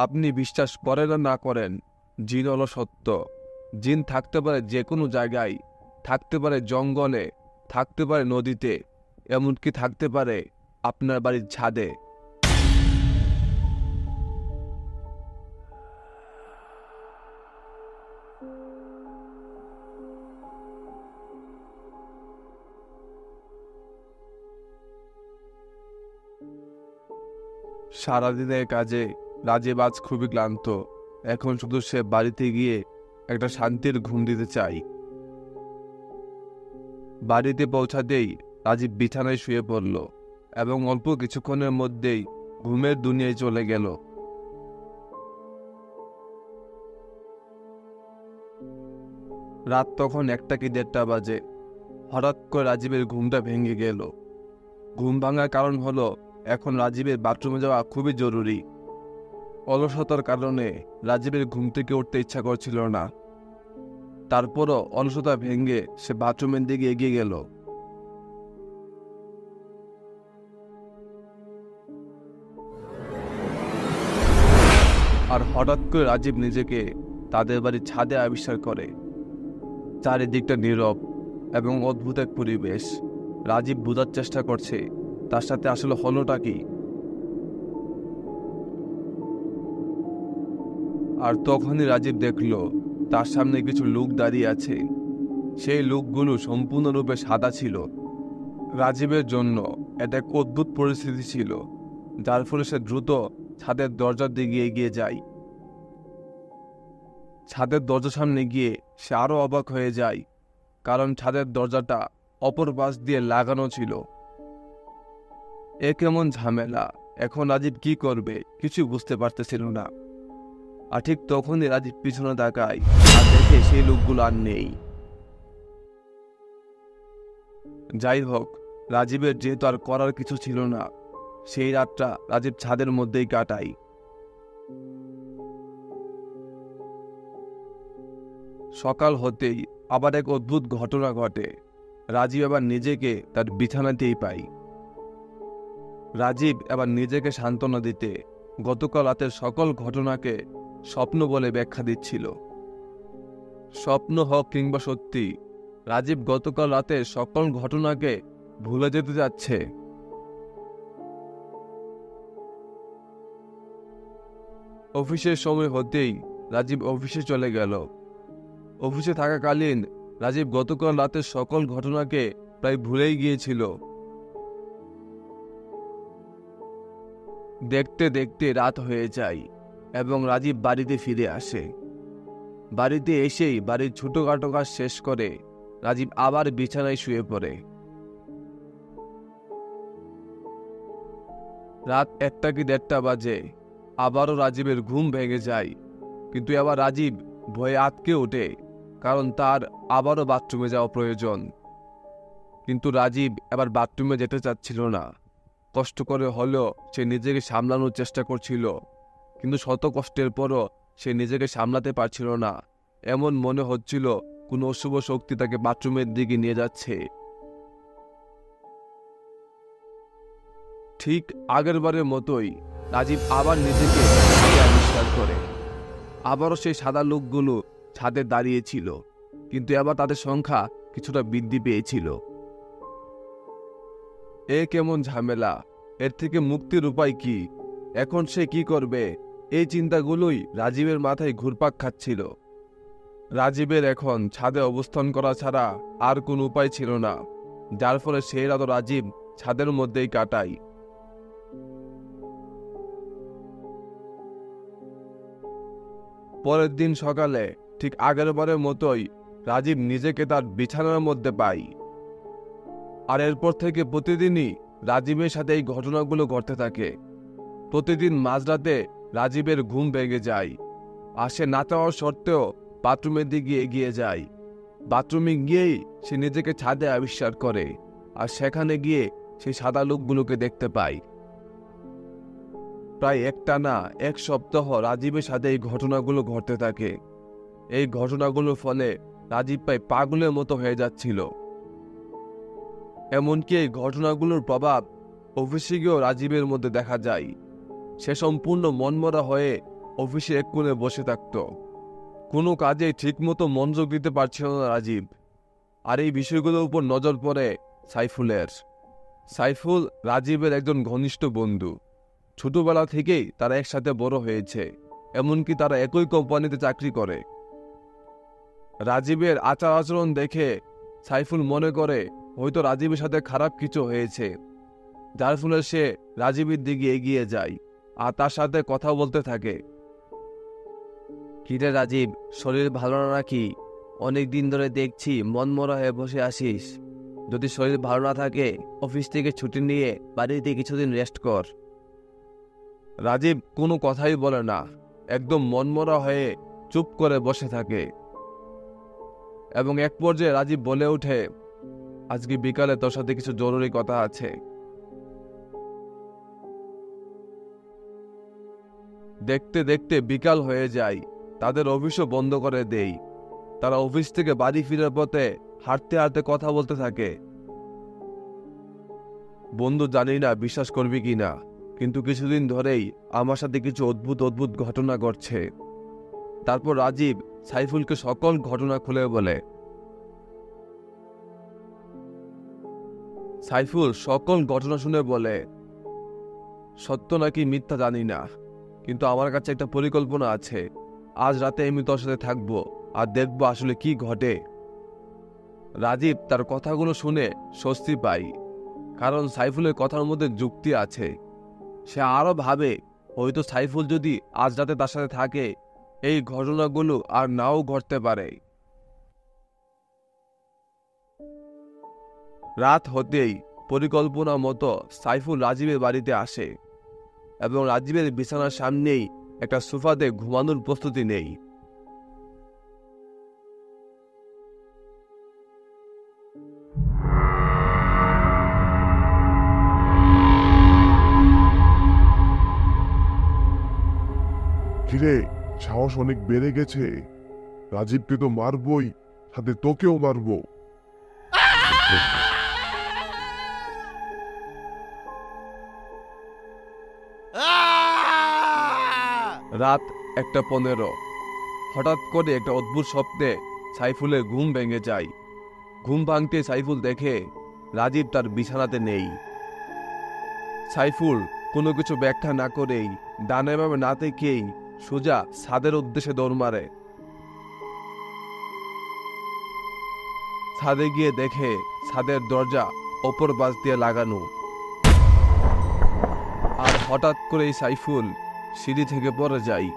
আপনি বিশ্বাস করেন আর না করেন, জিন হলো সত্য। জিন থাকতে পারে যে কোনো জায়গায়, থাকতে পারে জঙ্গলে, থাকতে পারে নদীতে, এমনকি থাকতে পারে আপনার বাড়ির ছাদে। সারাদিনের কাজে রাজীব আজ খুবই ক্লান্ত। এখন শুধু সে বাড়িতে গিয়ে একটা শান্তির ঘুম দিতে চাই। বাড়িতে পৌঁছাতেই রাজীব বিছানায় শুয়ে পড়ল এবং অল্প কিছুক্ষণের মধ্যেই ঘুমের দুনিয়ায় চলে গেল। রাত তখন 1টা কি 1:30 বাজে। হঠাৎ করে রাজীবের ঘুমটা ভেঙে গেল। ঘুম ভাঙার কারণ হলো এখন রাজীবের বাথরুমে যাওয়া খুবই জরুরি। অলসতার কারণে রাজীবের ঘুম থেকে উঠতে ইচ্ছা করছিল না। তারপরও অলসতা ভেঙে সে বাথরুমের দিকে এগিয়ে গেল। আর হঠাৎ করে রাজীব নিজেকে তাদের বাড়ির ছাদে আবিষ্কার করে। চারিদিকটা নীরব এবং অদ্ভুত এক পরিবেশ। রাজীব বোঝার চেষ্টা করছে তার সাথে আসলে হলোটা কি। আর তখনই রাজীব দেখল তার সামনে কিছু লোক দাঁড়িয়ে আছে। সেই লোকগুলো সম্পূর্ণরূপে সাদা ছিল। রাজীবের জন্য এটা এক অদ্ভুত পরিস্থিতি ছিল, যার ফলে সে দ্রুত ছাদের দরজার দিকে এগিয়ে যায়। ছাদের দরজার সামনে গিয়ে সে আরো অবাক হয়ে যায়, কারণ ছাদের দরজাটা অপর পাশ দিয়ে লাগানো ছিল। এ কেমন ঝামেলা! এখন রাজীব কি করবে কিছু বুঝতে পারতেছিল না। আর ঠিক তখনই রাজীব পিছনে তাকায় আর দেখে সেই লোকগুলো আর নেই। যাই হোক, রাজীবের যেহেতু আর করার কিছু ছিল না, সেই রাতটা রাজীব ছাদের মধ্যেই কাটায়। সকাল হতেই আবার এক অদ্ভুত ঘটনা ঘটে। রাজীব আবার নিজেকে তার বিছানাতেই পায়। রাজীব এবার নিজেকে সান্ত্বনা দিতে গতকাল রাতের সকল ঘটনাকে স্বপ্ন বলে ব্যাখ্যা দিচ্ছিল। স্বপ্ন হোক কিংবা সত্যি, রাজীব গতকাল রাতের সকল ঘটনাকে ভুলে যেতে যাচ্ছে। অফিসের সময় হতেই রাজীব অফিসে চলে গেল। অফিসে থাকাকালীন রাজীব গতকাল রাতের সকল ঘটনাকে প্রায় ভুলেই গিয়েছিল। দেখতে দেখতে রাত হয়ে যায় এবং রাজীব বাড়িতে ফিরে আসে। বাড়িতে এসেই বাড়ির ছোটখাটো কাজ শেষ করে রাজীব আবার বিছানায় শুয়ে পড়ে। রাত 1টা কি 1:30 বাজে। আবারও রাজীবের ঘুম ভেঙে যায়, কিন্তু এবার রাজীব ভয়ে আঁতকে ওঠে, কারণ তার আবারও বাথরুমে যাওয়া প্রয়োজন। কিন্তু রাজীব এবার বাথরুমে যেতে চাচ্ছিল না। কষ্ট করে হলেও সে নিজেকে সামলানোর চেষ্টা করছিল, কিন্তু শত কষ্টের পরও সে নিজেকে সামলাতে পারছিল না। এমন মনে হচ্ছিল কোনো অশুভ শক্তি তাকে বাথরুমের দিকে নিয়ে যাচ্ছে। ঠিক আগেরবারের মতোই রাজীব আবার নিজেকে ছাদে আবিষ্কার করে। আবারও সেই সাদা লোকগুলো ছাদে দাঁড়িয়েছিল, কিন্তু এবার তাদের সংখ্যা কিছুটা বৃদ্ধি পেয়েছিল। এ কেমন ঝামেলা! এর থেকে মুক্তির উপায় কি? এখন সে কি করবে? এই চিন্তাগুলোই রাজীবের মাথায় ঘুরপাক খাচ্ছিল। রাজীবের এখন ছাদে অবস্থান করা ছাড়া আর কোনো উপায় ছিল না, যার ফলে সেই রাত রাজীব ছাদের মধ্যেই কাটায়। পরের দিন সকালে ঠিক আগেরবারের মতোই রাজীব নিজেকে তার বিছানার মধ্যে পায়। আর এরপর থেকে প্রতিদিনই রাজীবের সাথে এই ঘটনাগুলো ঘটতে থাকে। প্রতিদিন মাঝরাতে রাজীবের ঘুম ভেঙে যায়, আর সে না চাওয়ার সত্ত্বেও বাথরুমের দিকে এগিয়ে যায়। বাথরুমে গিয়েই সে নিজেকে ছাদে আবিষ্কার করে, আর সেখানে গিয়ে সেই সাদা লোকগুলোকে দেখতে পায়। প্রায় একটানা 1 সপ্তাহ রাজীবের সাথে এই ঘটনাগুলো ঘটতে থাকে। এই ঘটনাগুলোর ফলে রাজীব প্রায় পাগলের মতো হয়ে যাচ্ছিল। এমনকি এই ঘটনাগুলোর প্রভাব অফিসে গিয়েও রাজীবের মধ্যে দেখা যায়। সে সম্পূর্ণ মনমরা হয়ে অফিসে এক কোণে বসে থাকত। কোনো কাজে ঠিকমতো মনোযোগ দিতে পারছিল না রাজীব। আর এই বিষয়গুলোর উপর নজর পড়ে সাইফুলের। সাইফুল রাজীবের একজন ঘনিষ্ঠ বন্ধু। ছোটবেলা থেকেই তারা একসাথে বড় হয়েছে, এমনকি তারা একই কোম্পানিতে চাকরি করে। রাজীবের আচার আচরণ দেখে সাইফুল মনে করে হয়তো রাজীবের সাথে খারাপ কিছু হয়েছে, যার ফলে সে রাজীবের দিকে এগিয়ে যায় আর তার সাথে কথা বলতে থাকে। কিরে রাজীব, শরীর ভালো না নাকি? অনেক দিন ধরে দেখছি মনমরা হয়ে বসে আসিস। যদি শরীর ভালো না থাকে অফিস থেকে ছুটি নিয়ে বাড়িতে কিছুদিন রেস্ট কর। রাজীব কোনো কথাই বলে না, একদম মনমরা হয়ে চুপ করে বসে থাকে। এবং এক পর্যায়ে রাজীব বলে ওঠে, আজকে বিকালে তোর সাথে কিছু জরুরি কথা আছে। দেখতে দেখতে বিকাল হয়ে যায়, তাদের অফিসও বন্ধ করে দেই। তারা অফিস থেকে বাড়ি ফিরার পথে হাঁটতে হাঁটতে কথা বলতে থাকে। বন্ধু, জানি না বিশ্বাস করবি কিনা, কিন্তু কিছুদিন ধরেই আমার সাথে কিছু অদ্ভুত অদ্ভুত ঘটনা ঘটছে। তারপর রাজীব সাইফুলকে সকল ঘটনা খুলে বলে। সাইফুল সকল ঘটনা শুনে বলে, সত্য নাকি মিথ্যা জানি না, কিন্তু আমার কাছে একটা পরিকল্পনা আছে। আজ রাতে আমি তোর সাথে থাকবো আর দেখবো আসলে কি ঘটে। রাজীব তার কথাগুলো শুনে স্বস্তি পায়, কারণ সাইফুলের কথার মধ্যে যুক্তি আছে। সে আরো ভাবে হয়তো সাইফুল যদি আজ রাতে তার সাথে থাকে এই ঘটনাগুলো আর নাও ঘটতে পারে। রাত হতেই পরিকল্পনা মতো সাইফুল রাজীবের বাড়িতে আসে এবং রাজীবের বিছানার সামনেই একটা সোফাতে ঘুমানোর প্রস্তুতি নেই। কিরে, সাহস অনেক বেড়ে গেছে। রাজীবকে তো মারবই, সাথে তোকেও মারবো। রাত 1:15। হঠাৎ করে একটা অদ্ভুত স্বপ্নে সাইফুলের ঘুম ভেঙে যায়। ঘুম ভাঙতে সাইফুল দেখে রাজীব তার বিছানাতে নেই। সাইফুল কোনো কিছু ব্যাখ্যা না করেই ডানে বামে না থেকেই সোজা ছাদের উদ্দেশ্যে দৌড় মারে। ছাদে গিয়ে দেখে ছাদের দরজা অপর পাশ দিয়ে লাগানো। আর হঠাৎ করেই সাইফুল সিঁড়ি থেকে পড়ে যায়।